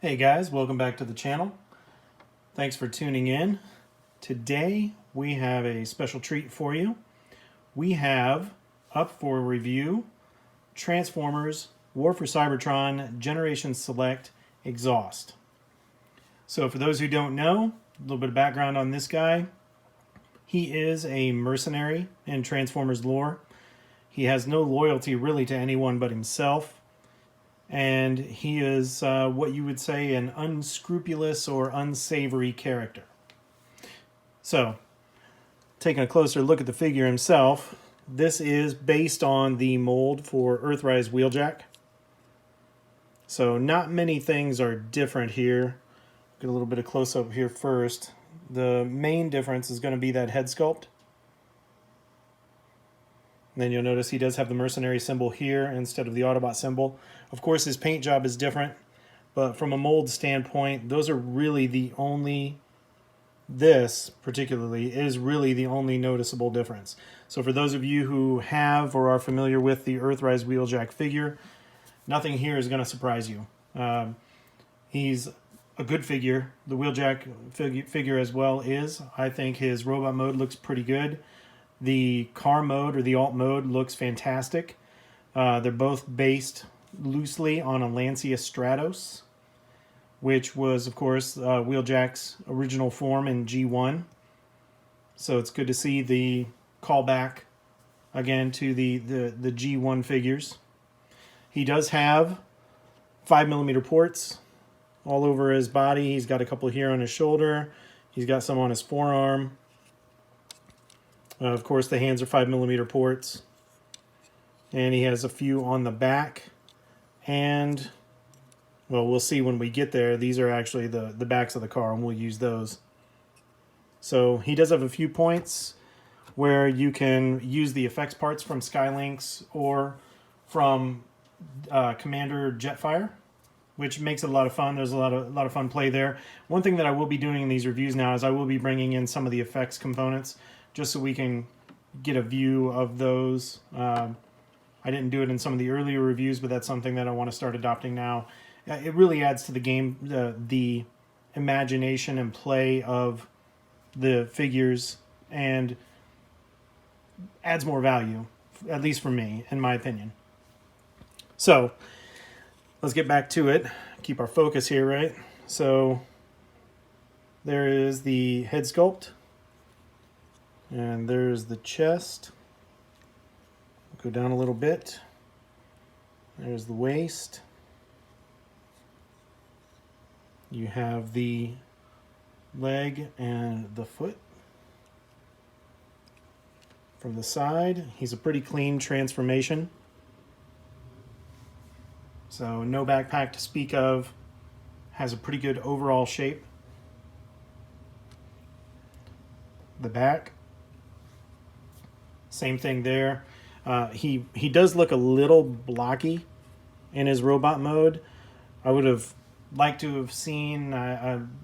Hey guys, welcome back to the channel. Thanks for tuning in. Today we have a special treat for you. We have up for review Transformers War for Cybertron Generation Select Exhaust. So for those who don't know, a little bit of background on this guy. He is a mercenary in Transformers lore. He has no loyalty really to anyone but himself. And he is what you would say an unscrupulous or unsavory character. So, taking a closer look at the figure himself, this is based on the mold for Earthrise Wheeljack. So not many things are different here. Get a little bit of close-up here first. The main difference is going to be that head sculpt. And then you'll notice he does have the mercenary symbol here instead of the Autobot symbol. Of course, his paint job is different, but from a mold standpoint, those are really the only, this particularly, is really the only noticeable difference. So for those of you who have or are familiar with the Earthrise Wheeljack figure, nothing here is going to surprise you. He's a good figure. The Wheeljack figure as well is. I think his robot mode looks pretty good. The car mode or the alt mode looks fantastic. They're both based loosely on a Lancia Stratos, which was, of course, Wheeljack's original form in G1. So it's good to see the callback again to the G1 figures. He does have 5mm ports all over his body. He's got a couple here on his shoulder. He's got some on his forearm. Of course, the hands are 5mm ports. And he has a few on the back. And, well, we'll see when we get there. These are actually the backs of the car, and we'll use those. So he does have a few points where you can use the effects parts from Skylinks or from Commander Jetfire, which makes it a lot of fun. There's a lot of fun play there. One thing that I will be doing in these reviews now is I will be bringing in some of the effects components just so we can get a view of those. I didn't do it in some of the earlier reviews, but that's something that I want to start adopting now. It really adds to the game, the imagination and play of the figures, and adds more value, at least for me, in my opinion. So, let's get back to it. Keep our focus here, right? So, there is the head sculpt. And there's the chest. Go down a little bit. There's the waist. You have the leg and the foot. From the side, he's a pretty clean transformation. So no backpack to speak of. Has a pretty good overall shape. The back. Same thing there. He does look a little blocky in his robot mode. I would have liked to have seen,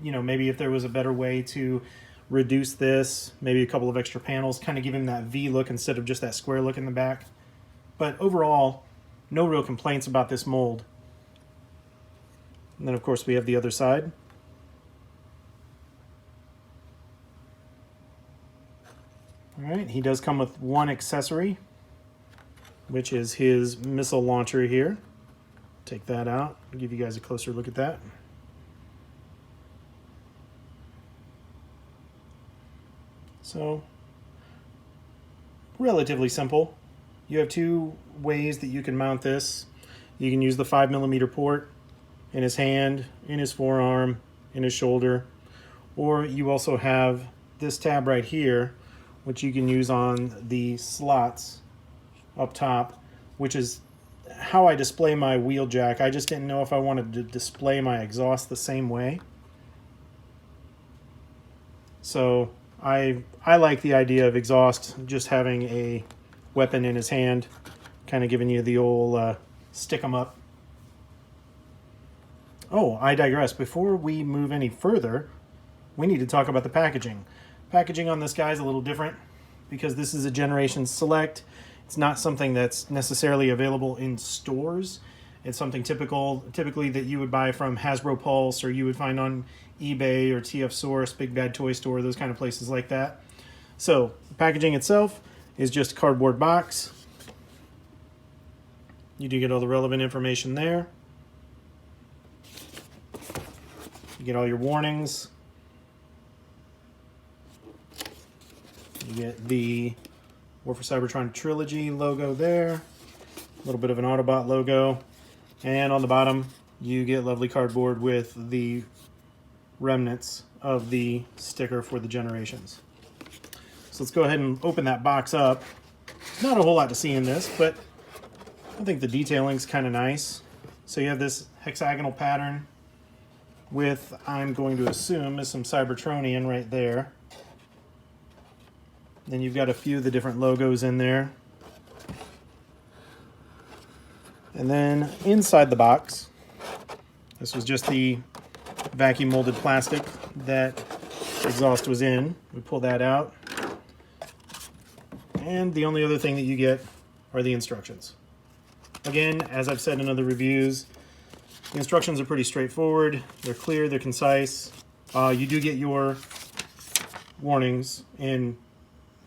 maybe if there was a better way to reduce this, maybe a couple of extra panels, kind of give him that V look instead of just that square look in the back. But overall, no real complaints about this mold. And then, of course, we have the other side. All right, he does come with one accessory, which is his missile launcher here. Take that out. I'll give you guys a closer look at that. So, relatively simple. You have two ways that you can mount this. You can use the 5mm port in his hand, in his forearm, in his shoulder, or you also have this tab right here, which you can use on the slots up top, which is how I display my Wheeljack. I just didn't know if I wanted to display my exhaust the same way. So I like the idea of exhaust just having a weapon in his hand, kind of giving you the old stick 'em up. Oh, I digress. Before we move any further, we need to talk about the packaging. Packaging on this guy is a little different because this is a Generation Select. It's not something that's necessarily available in stores. It's something typically that you would buy from Hasbro Pulse, or you would find on eBay or TF Source, Big Bad Toy Store, those kind of places like that. So the packaging itself is just a cardboard box. You do get all the relevant information there. You get all your warnings. You get the War for Cybertron Trilogy logo there. A little bit of an Autobot logo. And on the bottom, you get lovely cardboard with the remnants of the sticker for the Generations. So let's go ahead and open that box up. Not a whole lot to see in this, but I think the detailing's kind of nice. So you have this hexagonal pattern with, I'm going to assume, is some Cybertronian right there. Then you've got a few of the different logos in there. And then inside the box, this was just the vacuum molded plastic that exhaust was in. We pull that out. And the only other thing that you get are the instructions. Again, as I've said in other reviews, the instructions are pretty straightforward. They're clear, they're concise. You do get your warnings in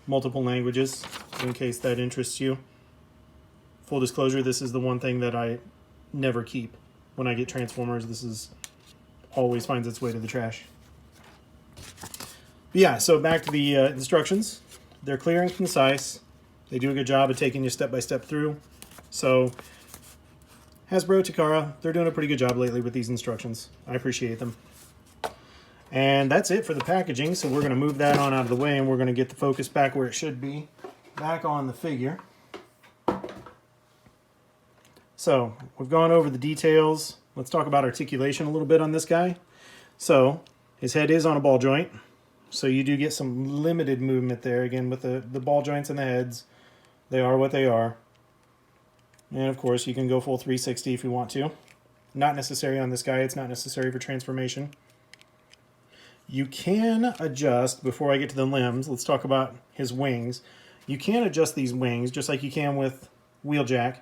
multiple languages, in case that interests you. Full disclosure, this is the one thing that I never keep when I get Transformers. This is always finds its way to the trash. But yeah, so back to the instructions. They're clear and concise. They do a good job of taking you step by step through. So Hasbro, Takara, they're doing a pretty good job lately with these instructions. I appreciate them. And that's it for the packaging, so we're going to move that on out of the way, and we're going to get the focus back where it should be, back on the figure. So we've gone over the details. Let's talk about articulation a little bit on this guy. So his head is on a ball joint, so you do get some limited movement there. Again, with the ball joints and the heads, they are what they are. And of course, you can go full 360 if you want to. Not necessary on this guy. It's not necessary for transformation. You can adjust, before I get to the limbs, let's talk about his wings. You can adjust these wings just like you can with Wheeljack.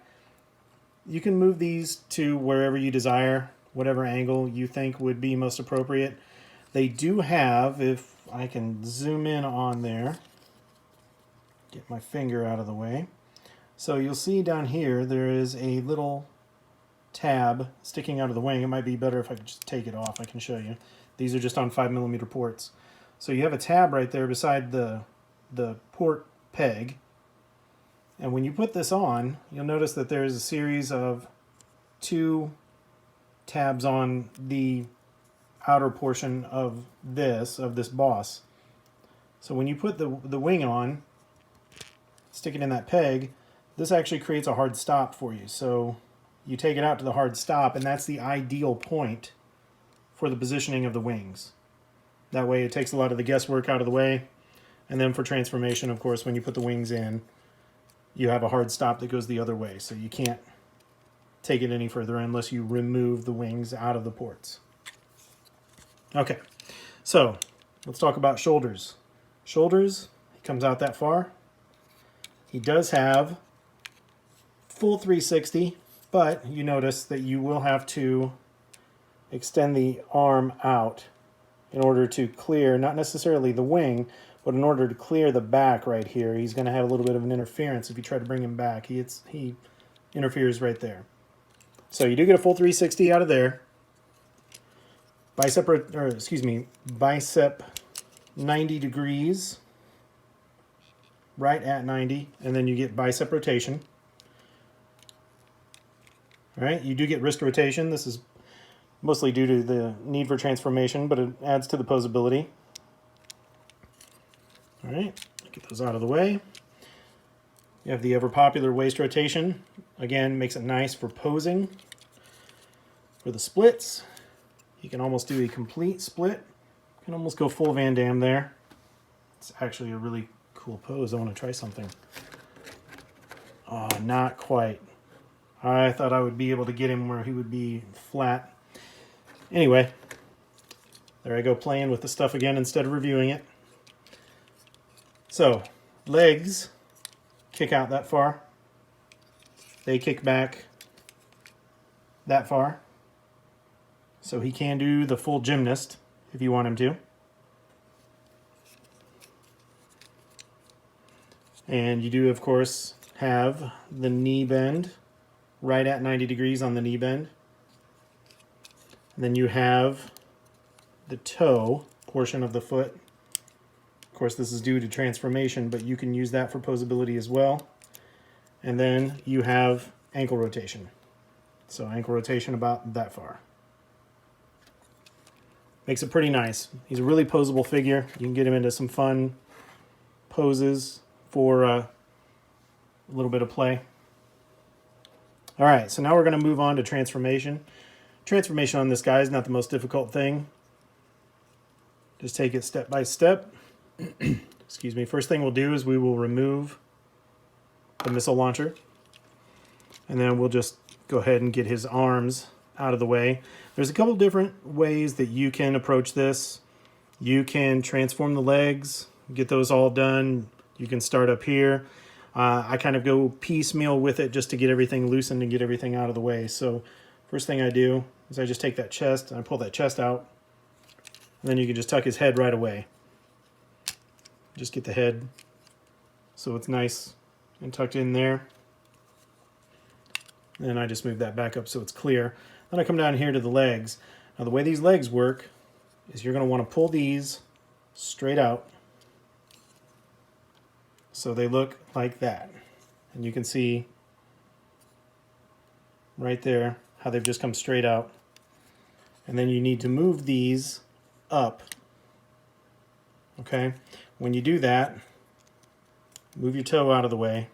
You can move these to wherever you desire, whatever angle you think would be most appropriate. They do have, if I can zoom in on there, get my finger out of the way. So you'll see down here there is a little tab sticking out of the wing. It might be better if I could just take it off. I can show you. These are just on 5mm ports. So you have a tab right there beside the port peg. And when you put this on, you'll notice that there's a series of 2 tabs on the outer portion of this boss. So when you put the wing on, stick it in that peg, this actually creates a hard stop for you. So you take it out to the hard stop, and that's the ideal point for the positioning of the wings. That way it takes a lot of the guesswork out of the way. And then for transformation, of course, when you put the wings in, you have a hard stop that goes the other way. So you can't take it any further unless you remove the wings out of the ports. Okay, so let's talk about shoulders. Shoulders, he comes out that far. He does have full 360, but you notice that you will have to extend the arm out in order to clear, not necessarily the wing, but in order to clear the back right here. He's going to have a little bit of an interference if you try to bring him back. He interferes right there. So you do get a full 360 out of there. Bicep 90 degrees, right at 90, and then you get bicep rotation. All right, you do get wrist rotation. This is mostly due to the need for transformation, but it adds to the posability. All right, get those out of the way. You have the ever popular waist rotation. Again, makes it nice for posing. For the splits, you can almost do a complete split. You can almost go full Van Damme there. It's actually a really cool pose. I want to try something. Oh, not quite. I thought I would be able to get him where he would be flat. Anyway, there I go playing with the stuff again instead of reviewing it. So, legs kick out that far. They kick back that far. So he can do the full gymnast if you want him to. And you do, of course, have the knee bend right at 90 degrees on the knee bend. And then you have the toe portion of the foot. Of course, this is due to transformation, but you can use that for posability as well. And then you have ankle rotation. So ankle rotation about that far. Makes it pretty nice. He's a really posable figure. You can get him into some fun poses for a little bit of play. All right, so now we're going to move on to transformation. Transformation on this guy is not the most difficult thing. Just take it step by step. Excuse me. First thing we'll do is we will remove the missile launcher. And then we'll just go ahead and get his arms out of the way. There's a couple different ways that you can approach this. You can transform the legs, get those all done. You can start up here. I kind of go piecemeal with it just to get everything loosened and get everything out of the way. So first thing I do is I just take that chest and I pull that chest out. And then you can just tuck his head right away. Just get the head so it's nice and tucked in there. And I just move that back up so it's clear. Then I come down here to the legs. Now the way these legs work is you're going to want to pull these straight out so they look like that. And you can see right there how they've just come straight out. And then you need to move these up. Okay? When you do that, move your toe out of the way.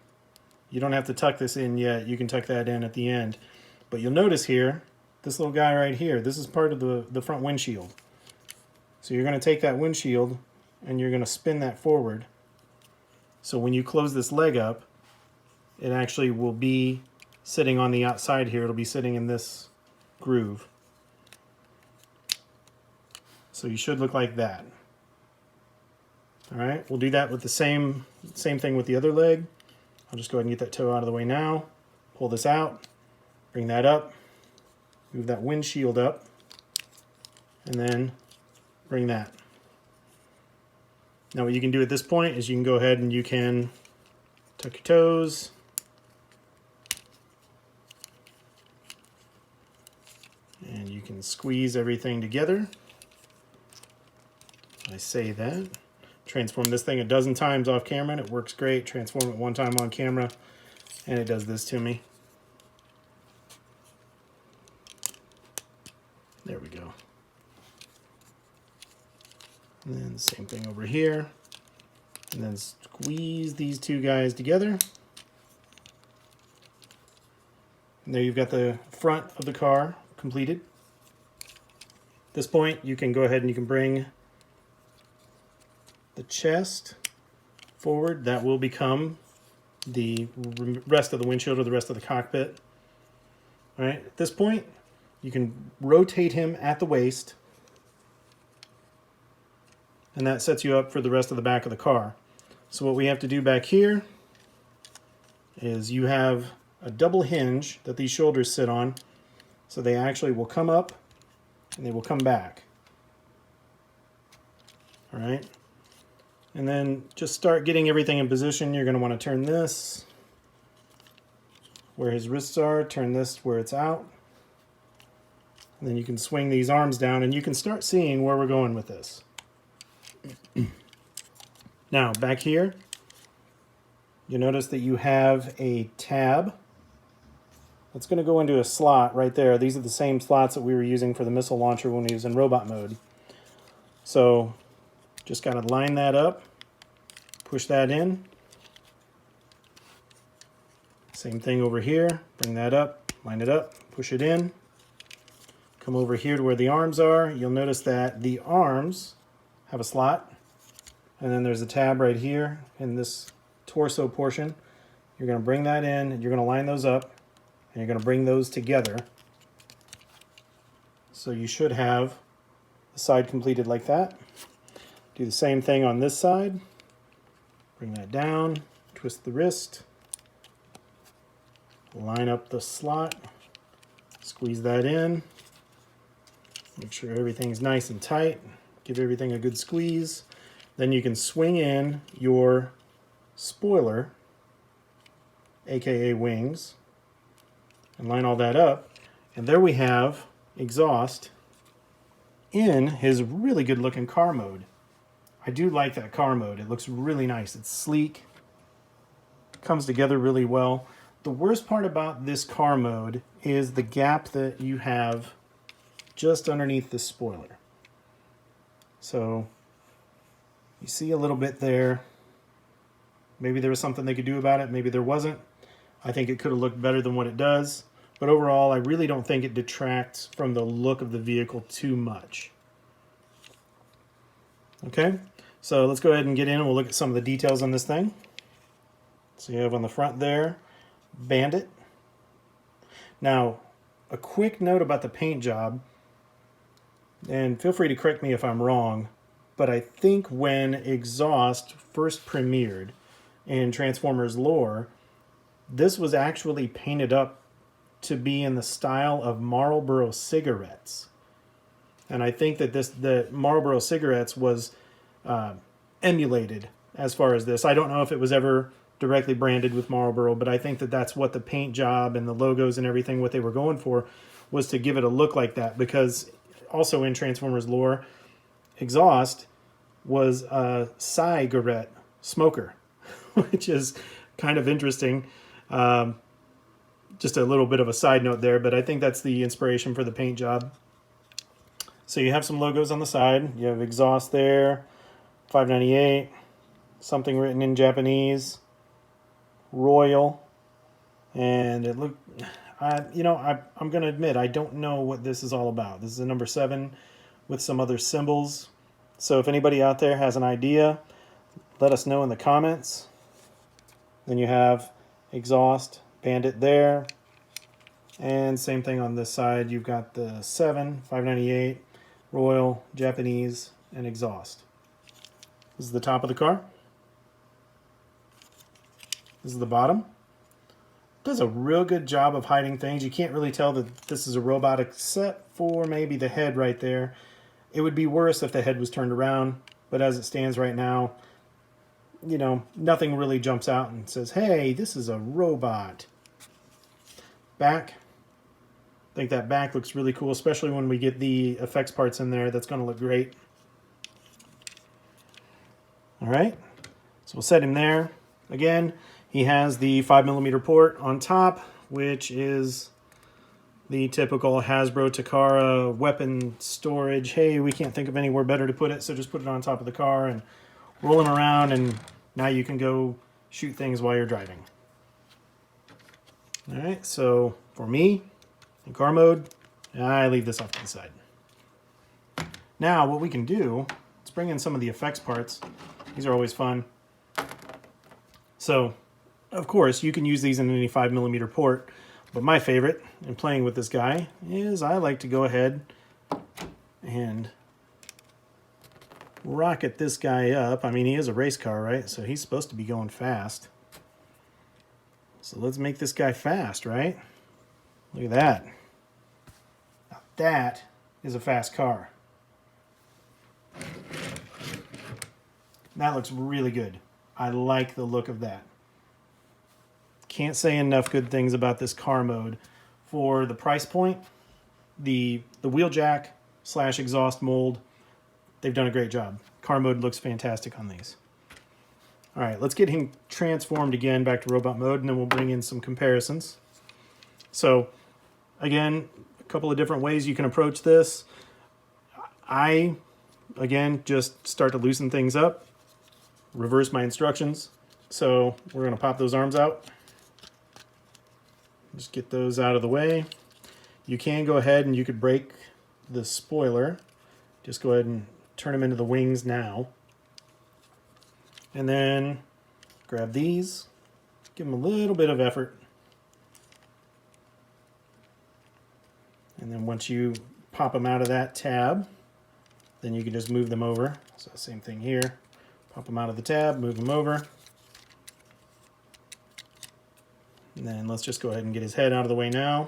You don't have to tuck this in yet. You can tuck that in at the end. But you'll notice here, this little guy right here, this is part of the front windshield. So you're going to take that windshield and you're going to spin that forward. So when you close this leg up, it actually will be sitting on the outside here. It'll be sitting in this groove. So you should look like that. All right, we'll do that with the same thing with the other leg. I'll just go ahead and get that toe out of the way now. Pull this out, bring that up, move that windshield up, and then bring that. Now what you can do at this point is you can go ahead and you can tuck your toes. And you can squeeze everything together. I say that. Transform this thing a dozen times off camera and it works great. Transform it one time on camera and it does this to me. There we go. And then the same thing over here. And then squeeze these two guys together. And there you've got the front of the car completed. At this point, you can go ahead and you can bring the chest forward. That will become the rest of the windshield or the rest of the cockpit. All right, at this point, you can rotate him at the waist, and that sets you up for the rest of the back of the car. So what we have to do back here is you have a double hinge that these shoulders sit on, so they actually will come up and they will come back. All right. And then just start getting everything in position. You're going to want to turn this where his wrists are, turn this where it's out. And then you can swing these arms down and you can start seeing where we're going with this. Now, back here, you notice that you have a tab. That's going to go into a slot right there. These are the same slots that we were using for the missile launcher when he was in robot mode. So just got to line that up, push that in. Same thing over here, bring that up, line it up, push it in. Come over here to where the arms are. You'll notice that the arms have a slot, and then there's a tab right here in this torso portion. You're going to bring that in, and you're going to line those up, and you're going to bring those together. So you should have the side completed like that. Do the same thing on this side. Bring that down, twist the wrist, line up the slot, Squeeze that in. Make sure everything's nice and tight. Give everything a good squeeze. Then you can swing in your spoiler, aka wings, and line all that up. And there we have exhaust in his really good looking car mode. I do like that car mode. It looks really nice. It's sleek, comes together really well. The worst part about this car mode is the gap that you have just underneath the spoiler. So you see a little bit there. Maybe there was something they could do about it. Maybe there wasn't. I think it could have looked better than what it does. But overall, I really don't think it detracts from the look of the vehicle too much. Okay, so let's go ahead and get in and we'll look at some of the details on this thing. So you have on the front there, Bandit. Now, a quick note about the paint job, and feel free to correct me if I'm wrong, but I think when Exhaust first premiered in Transformers lore, this was actually painted up to be in the style of Marlboro cigarettes. And I think that the Marlboro cigarettes was emulated as far as this. I don't know if it was ever directly branded with Marlboro, but I think that that's what the paint job and the logos and everything, what they were going for, was to give it a look like that. Because also in Transformers lore, Exhaust was a cigarette smoker, which is kind of interesting. Just a little bit of a side note there, but I think that's the inspiration for the paint job. So you have some logos on the side. You have Exhaust there, 598, something written in Japanese, Royal, and it looked, I'm going to admit, I don't know what this is all about. This is a number 7 with some other symbols. So if anybody out there has an idea, let us know in the comments. Then you have Exhaust, Bandit there, and same thing on this side. You've got the 7, 598, Royal, Japanese, and Exhaust. This is the top of the car. This is the bottom. It does a real good job of hiding things. You can't really tell that this is a robot except for maybe the head right there. It would be worse if the head was turned around, but as it stands right now, you know, nothing really jumps out and says, hey, this is a robot. Back. I think that back looks really cool, especially when we get the effects parts in there. That's going to look great. All right. So we'll set him there. Again, he has the 5mm port on top, which is the typical Hasbro Takara weapon storage. Hey, we can't think of anywhere better to put it, so just put it on top of the car and roll him around, and now you can go shoot things while you're driving. All right, so for me, in car mode, I leave this off to the side. Now, what we can do, let's bring in some of the effects parts. These are always fun. So, of course, you can use these in any 5mm port, but my favorite in playing with this guy is I like to go ahead and rocket this guy up. I mean, he is a race car, right? So he's supposed to be going fast. So let's make this guy fast, right? Look at that. Now that is a fast car. That looks really good. I like the look of that. Can't say enough good things about this car mode. For the price point, the wheeljack / exhaust mold, they've done a great job. Car mode looks fantastic on these. All right, let's get him transformed again back to robot mode, and then we'll bring in some comparisons. So, again, a couple of different ways you can approach this. I, again, just start to loosen things up, reverse my instructions. So we're going to pop those arms out. Just get those out of the way. You can go ahead and you could break the spoiler. Just go ahead and turn them into the wings now. And then grab these, give them a little bit of effort. And then once you pop them out of that tab, then you can just move them over. So same thing here. Pop them out of the tab, move them over. And then let's just go ahead and get his head out of the way now.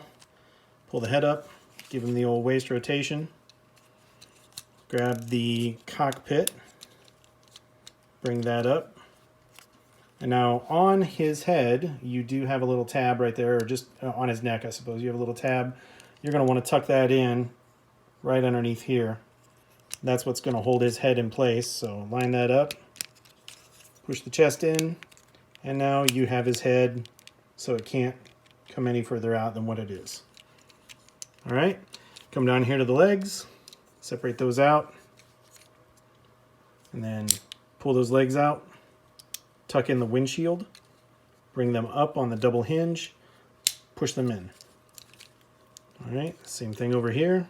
Pull the head up, give him the old waist rotation. Grab the cockpit, bring that up. And now on his head, you do have a little tab right there, or just on his neck, I suppose. You have a little tab. You're going to want to tuck that in right underneath here. That's what's going to hold his head in place. So line that up, push the chest in, and now you have his head so it can't come any further out than what it is. All right, come down here to the legs, separate those out, and then pull those legs out. Tuck in the windshield, bring them up on the double hinge, push them in. All right, same thing over here.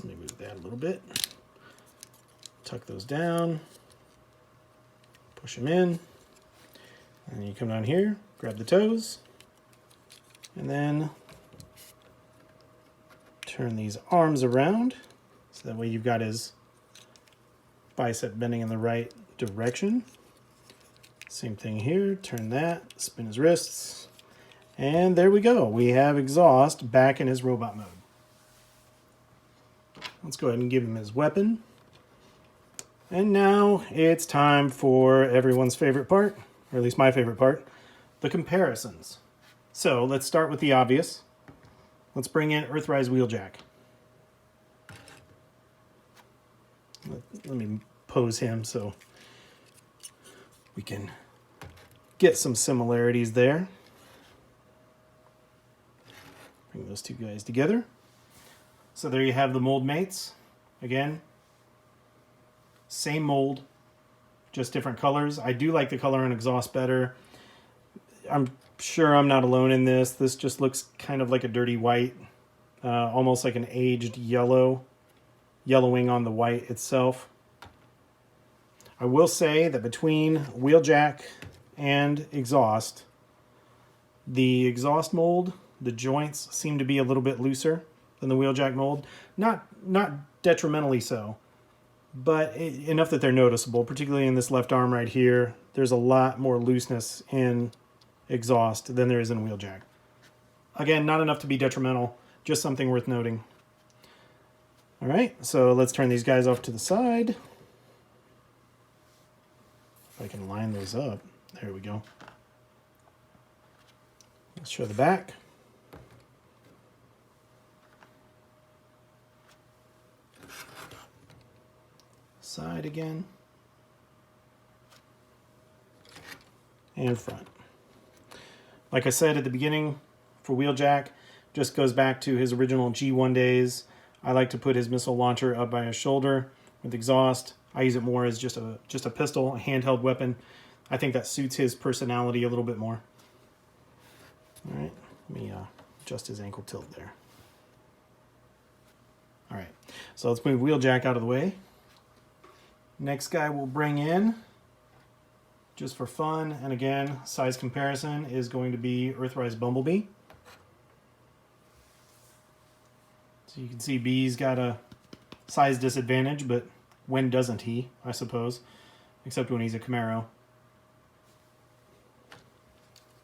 Let me move that a little bit. Tuck those down, push them in, and you come down here, grab the toes, and then turn these arms around, so that way you've got his bicep bending in the right direction. Same thing here, turn that, spin his wrists, and there we go. We have Exhaust back in his robot mode. Let's go ahead and give him his weapon. And now it's time for everyone's favorite part, or at least my favorite part, the comparisons. So let's start with the obvious. Let's bring in Earthrise Wheeljack. Let me pose him so we can get some similarities there. Bring those two guys together. So there you have the mold mates. Again, same mold, just different colors. I do like the color on Exhaust better. I'm sure I'm not alone in this. This just looks kind of like a dirty white, almost like an aged yellow, yellowing on the white itself. I will say that between Wheeljack and Exhaust, the Exhaust mold, the joints seem to be a little bit looser than the Wheeljack mold. Not detrimentally so, but enough that they're noticeable, particularly in this left arm right here. There's a lot more looseness in Exhaust than there is in Wheeljack. Again, not enough to be detrimental, just something worth noting. All right, so let's turn these guys off to the side. If I can line those up. There we go. Let's show the back. Side again. And front. Like I said at the beginning, for Wheeljack, just goes back to his original G1 days. I like to put his missile launcher up by his shoulder. With Exhaust, I use it more as just a pistol, a handheld weapon. I think that suits his personality a little bit more. All right, let me adjust his ankle tilt there. All right, so let's move Wheeljack out of the way. Next guy we'll bring in, just for fun, and again, size comparison, is going to be Earthrise Bumblebee. So you can see Bee's got a size disadvantage, but when doesn't he, I suppose? Except when he's a Camaro.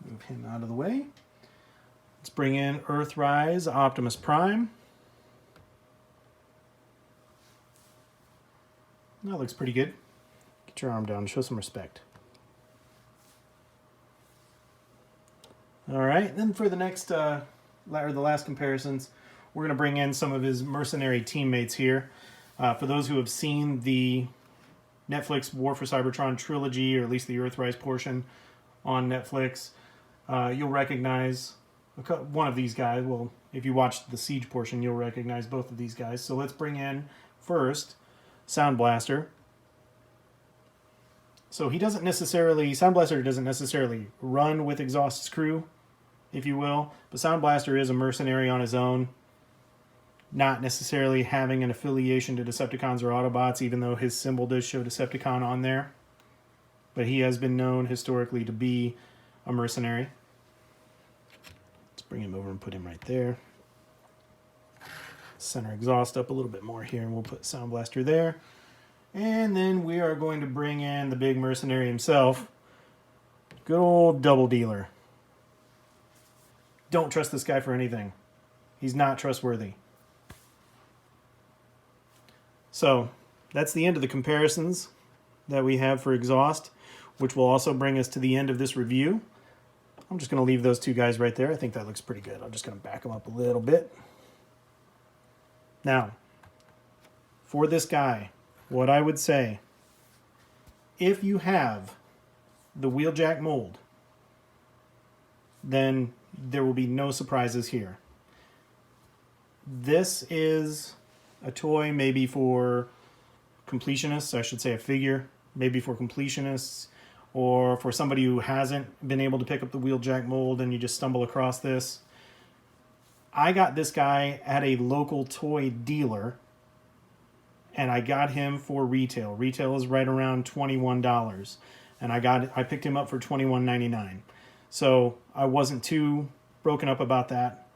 Move him out of the way. Let's bring in Earthrise Optimus Prime. That looks pretty good. Get your arm down, show some respect. All right, then for the next, or the last comparisons, we're going to bring in some of his mercenary teammates here. For those who have seen the Netflix War for Cybertron trilogy, or at least the Earthrise portion on Netflix, you'll recognize one of these guys. Well, if you watched the Siege portion, you'll recognize both of these guys. So let's bring in first Sound Blaster. So Sound Blaster doesn't necessarily run with Exhaust's crew, if you will, but Sound Blaster is a mercenary on his own, not necessarily having an affiliation to Decepticons or Autobots, even though his symbol does show Decepticon on there. But he has been known historically to be a mercenary. Let's bring him over and put him right there. Center Exhaust up a little bit more here, and we'll put Sound Blaster there. And then we are going to bring in the big mercenary himself, good old Double Dealer. Don't trust this guy for anything. He's not trustworthy. So that's the end of the comparisons that we have for exhaust, which will also bring us to the end of this review. I'm just going to leave those two guys right there. I think that looks pretty good. I'm just going to back them up a little bit. Now, for this guy, what I would say, if you have the wheeljack mold, then there will be no surprises here. This is a toy maybe for completionists, I should say a figure, maybe for completionists, or for somebody who hasn't been able to pick up the wheeljack mold and you just stumble across this. I got this guy at a local toy dealer, and I got him for retail. Retail is right around $21, and I picked him up for $21.99. So I wasn't too broken up about that,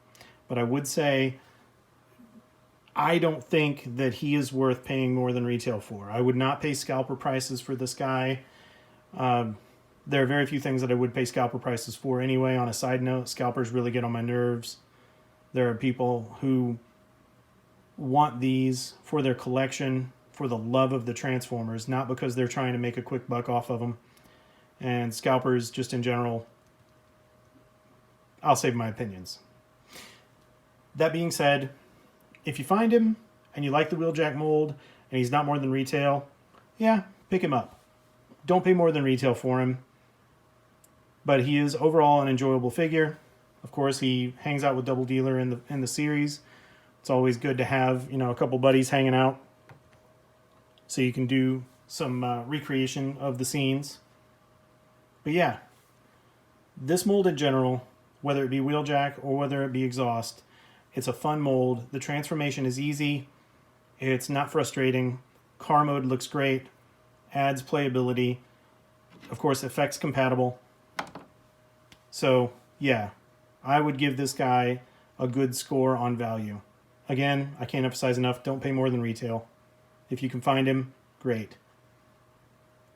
but I would say I don't think that he is worth paying more than retail for. I would not pay scalper prices for this guy. There are very few things that I would pay scalper prices for anyway. On a side note, scalpers really get on my nerves. There are people who want these for their collection, for the love of the Transformers, not because they're trying to make a quick buck off of them. And scalpers, just in general, I'll save my opinions. That being said, if you find him and you like the wheeljack mold and he's not more than retail, yeah, pick him up. Don't pay more than retail for him. But he is overall an enjoyable figure. Of course, he hangs out with Double Dealer in the series. It's always good to have, you know, a couple buddies hanging out so you can do some recreation of the scenes. But yeah, this mold in general, whether it be wheeljack or whether it be exhaust, it's a fun mold. The transformation is easy. It's not frustrating. Car mode looks great. Adds playability. Of course, effects compatible. So, yeah, I would give this guy a good score on value. Again, I can't emphasize enough, don't pay more than retail. If you can find him, great.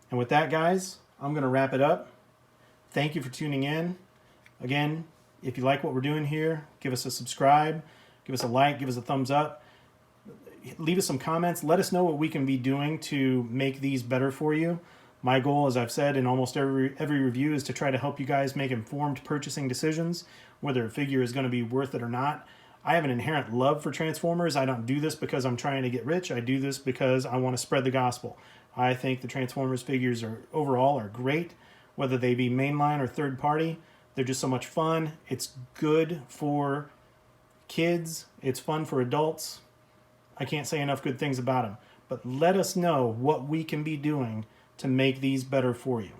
And with that, guys, I'm going to wrap it up. Thank you for tuning in. Again, if you like what we're doing here, give us a subscribe, give us a like, give us a thumbs up. Leave us some comments. Let us know what we can be doing to make these better for you. My goal, as I've said in almost every review, is to try to help you guys make informed purchasing decisions, whether a figure is going to be worth it or not. I have an inherent love for Transformers. I don't do this because I'm trying to get rich. I do this because I want to spread the gospel. I think the Transformers figures overall are great, whether they be mainline or third party. They're just so much fun. It's good for kids. It's fun for adults. I can't say enough good things about them. But let us know what we can be doing to make these better for you.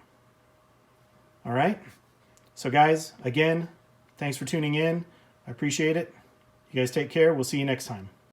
All right? So guys, again, thanks for tuning in. I appreciate it. You guys take care. We'll see you next time.